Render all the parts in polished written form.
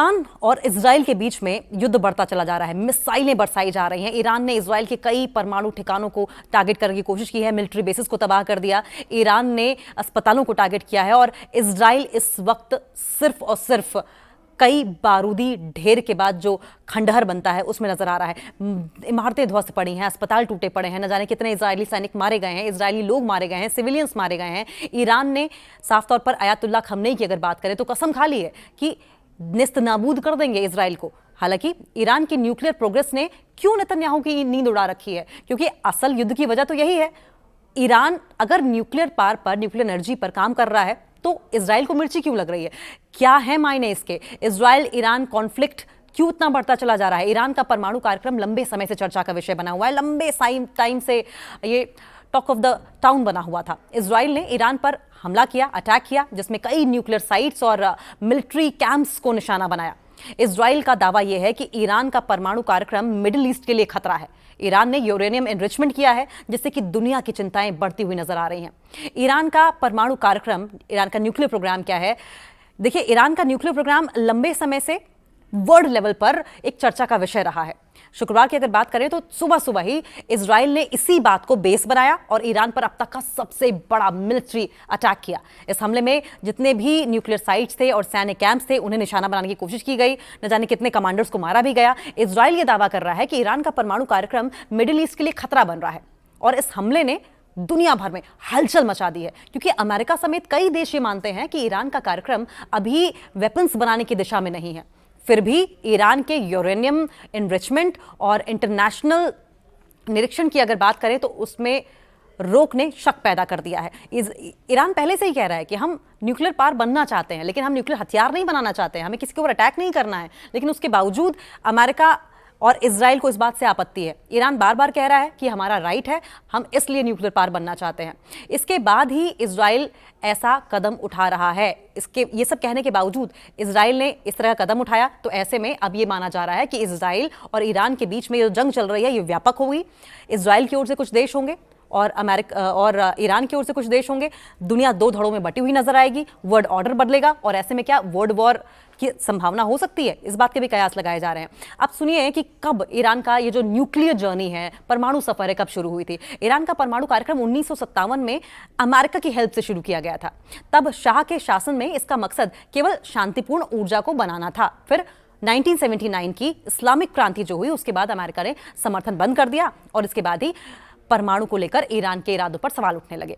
Iran और Israel के बीच में युद्ध बढ़ता चला जा रहा है। मिसाइलें बरसाई जा रही हैं। ईरान ने इजराइल के कई परमाणु ठिकानों को टारगेट करने की कोशिश की है, मिलिट्री बेसिस को तबाह कर दिया। ईरान ने अस्पतालों को टारगेट किया है और इजराइल इस वक्त सिर्फ और सिर्फ कई बारूदी ढेर के बाद जो खंडहर बनता है उसमें नजर आ रहा है। इमारतें ध्वस्त पड़ी हैं, अस्पताल टूटे पड़े हैं, न जाने कितने इजरायली सैनिक मारे गए हैं, इजरायली लोग मारे गए हैं, सिविलियंस मारे गए हैं। ईरान ने साफ तौर पर आयतुल्लाह खमनेई की अगर बात करें तो कसम खा ली है कि निस्त नाबूद कर देंगे इजराइल को। हालांकि ईरान की न्यूक्लियर प्रोग्रेस ने क्यों नेतन्याहू की नींद उड़ा रखी है, क्योंकि असल युद्ध की वजह तो यही है। ईरान अगर न्यूक्लियर पावर पर, न्यूक्लियर एनर्जी पर काम कर रहा है तो इजराइल को मिर्ची क्यों लग रही है? क्या है मायने इसके? इजराइल ईरान कॉन्फ्लिक्ट क्यों इतना बढ़ता चला जा रहा है? ईरान का परमाणु कार्यक्रम लंबे समय से चर्चा का विषय बना हुआ है, लंबे टाइम से ये टॉक ऑफ द टाउन बना हुआ था। इजराइल ने ईरान पर हमला किया, अटैक किया, जिसमें कई न्यूक्लियर साइट्स और मिलिट्री कैंप्स को निशाना बनाया। इजराइल का दावा यह है कि ईरान का परमाणु कार्यक्रम मिडिल ईस्ट के लिए खतरा है। ईरान ने यूरेनियम एनरिचमेंट किया है, जिससे कि दुनिया की चिंताएं बढ़ती हुई नजर आ रही हैं। ईरान का परमाणु कार्यक्रम, ईरान का न्यूक्लियर प्रोग्राम क्या है? देखिए, ईरान का न्यूक्लियर प्रोग्राम लंबे समय से वर्ल्ड लेवल पर एक चर्चा का विषय रहा है। शुक्रवार की अगर बात करें तो सुबह सुबह ही इजराइल ने इसी बात को बेस बनाया और ईरान पर अब तक का सबसे बड़ा मिलिट्री अटैक किया। इस हमले में जितने भी न्यूक्लियर साइट्स थे और सैन्य कैंप्स थे उन्हें निशाना बनाने की कोशिश की गई। न जाने कितने कमांडर्स को मारा भी गया। इजराइल ये दावा कर रहा है कि ईरान का परमाणु कार्यक्रम मिडिल ईस्ट के लिए खतरा बन रहा है और इस हमले ने दुनिया भर में हलचल मचा दी है, क्योंकि अमेरिका समेत कई देश ये मानते हैं कि ईरान का कार्यक्रम अभी वेपन्स बनाने की दिशा में नहीं है। फिर भी ईरान के यूरेनियम एनरिचमेंट और इंटरनेशनल निरीक्षण की अगर बात करें तो उसमें रोक ने शक पैदा कर दिया है। ईरान पहले से ही कह रहा है कि हम न्यूक्लियर पावर बनना चाहते हैं, लेकिन हम न्यूक्लियर हथियार नहीं बनाना चाहते हैं, हमें किसी के ऊपर अटैक नहीं करना है। लेकिन उसके बावजूद अमेरिका और इजराइल को इस बात से आपत्ति है। ईरान बार बार कह रहा है कि हमारा राइट है, हम इसलिए न्यूक्लियर पावर बनना चाहते हैं। इसके बाद ही इजराइल ऐसा कदम उठा रहा है। ये सब कहने के बावजूद इजराइल ने इस तरह का कदम उठाया, तो ऐसे में अब ये माना जा रहा है कि इजराइल और ईरान के बीच में जो जंग चल रही है ये व्यापक होगी। इजराइल की ओर से कुछ देश होंगे और अमेरिका और ईरान की ओर से कुछ देश होंगे। दुनिया दो धड़ों में बटी हुई नजर आएगी। वर्ल्ड ऑर्डर बदलेगा और ऐसे में क्या वर्ल्ड वॉर की संभावना हो सकती है? इस बात के भी कयास लगाए जा रहे हैं। अब सुनिए कि कब ईरान का ये जो न्यूक्लियर जर्नी है, परमाणु सफर है, कब शुरू हुई थी। ईरान का परमाणु कार्यक्रम 1957 में अमेरिका की हेल्प से शुरू किया गया था। तब शाह के शासन में इसका मकसद केवल शांतिपूर्ण ऊर्जा को बनाना था। फिर 1979 की इस्लामिक क्रांति जो हुई उसके बाद अमेरिका ने समर्थन बंद कर दिया और इसके बाद ही परमाणु को लेकर ईरान के इरादों पर सवाल उठने लगे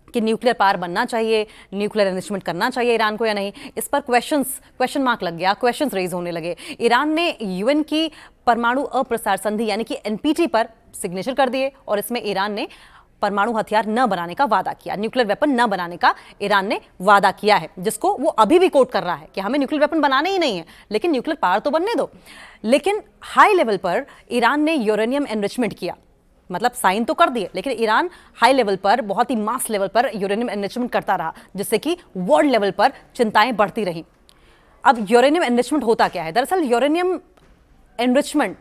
कि न्यूक्लियर पावर बनना चाहिए, न्यूक्लियर एनरिचमेंट करना चाहिए ईरान को या नहीं। इस पर क्वेश्चन मार्क लग गया, क्वेश्चंस रेज होने लगे। ईरान ने यूएन की परमाणु अप्रसार संधि यानी कि एनपीटी पर सिग्नेचर कर दिए और इसमें ईरान ने परमाणु हथियार न बनाने का वादा किया, न्यूक्लियर वेपन न बनाने का ईरान ने वादा किया है, जिसको वो अभी भी कोट कर रहा है कि हमें न्यूक्लियर वेपन बनाने ही नहीं है, लेकिन न्यूक्लियर पावर तो बनने दो। लेकिन हाई लेवल पर ईरान ने यूरेनियम एनरिचमेंट किया, मतलब साइन तो कर दिए, लेकिन ईरान हाई लेवल पर, बहुत ही मास लेवल पर यूरेनियम एनरिचमेंट करता रहा, जिससे कि वर्ल्ड लेवल पर चिंताएं बढ़ती रहीं। अब यूरेनियम एनरिचमेंट होता क्या है? दरअसल यूरेनियम एनरिचमेंट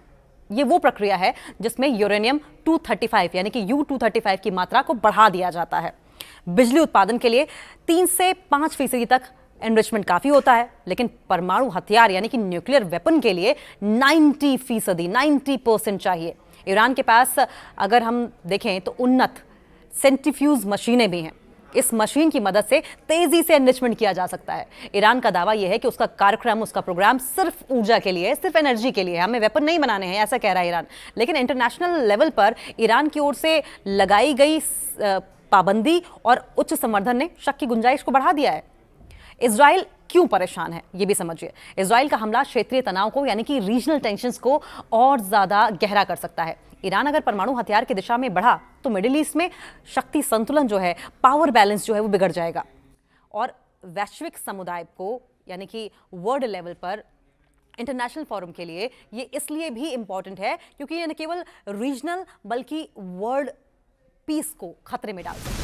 ये वो प्रक्रिया है जिसमें यूरेनियम 235 यानी कि U-235 की मात्रा को बढ़ा दिया जाता है। बिजली उत्पादन के लिए 3 से 5% तक एनरिचमेंट काफी होता है, लेकिन परमाणु हथियार यानी कि न्यूक्लियर वेपन के लिए 90% चाहिए। ईरान के पास अगर हम देखें तो उन्नत सेंट्रीफ्यूज मशीनें भी हैं। इस मशीन की मदद से तेजी से एनरिचमेंट किया जा सकता है। ईरान का दावा यह है कि उसका कार्यक्रम, उसका प्रोग्राम सिर्फ ऊर्जा के लिए है, सिर्फ एनर्जी के लिए, हमें वेपन नहीं बनाने हैं, ऐसा कह रहा है ईरान। लेकिन इंटरनेशनल लेवल पर ईरान की ओर से लगाई गई पाबंदी और उच्च संवर्धन ने शक की गुंजाइश को बढ़ा दिया है। इजराइल क्यों परेशान है ये भी समझिए। इजराइल का हमला क्षेत्रीय तनाव को यानी कि रीजनल टेंशंस को और ज्यादा गहरा कर सकता है। ईरान अगर परमाणु हथियार की दिशा में बढ़ा तो मिडिल ईस्ट में शक्ति संतुलन जो है, पावर बैलेंस जो है वो बिगड़ जाएगा और वैश्विक समुदाय को यानी कि वर्ल्ड लेवल पर इंटरनेशनल फोरम के लिए ये इसलिए भी इंपॉर्टेंट है क्योंकि ये न केवल रीजनल बल्कि वर्ल्ड पीस को खतरे में डाल सकता है।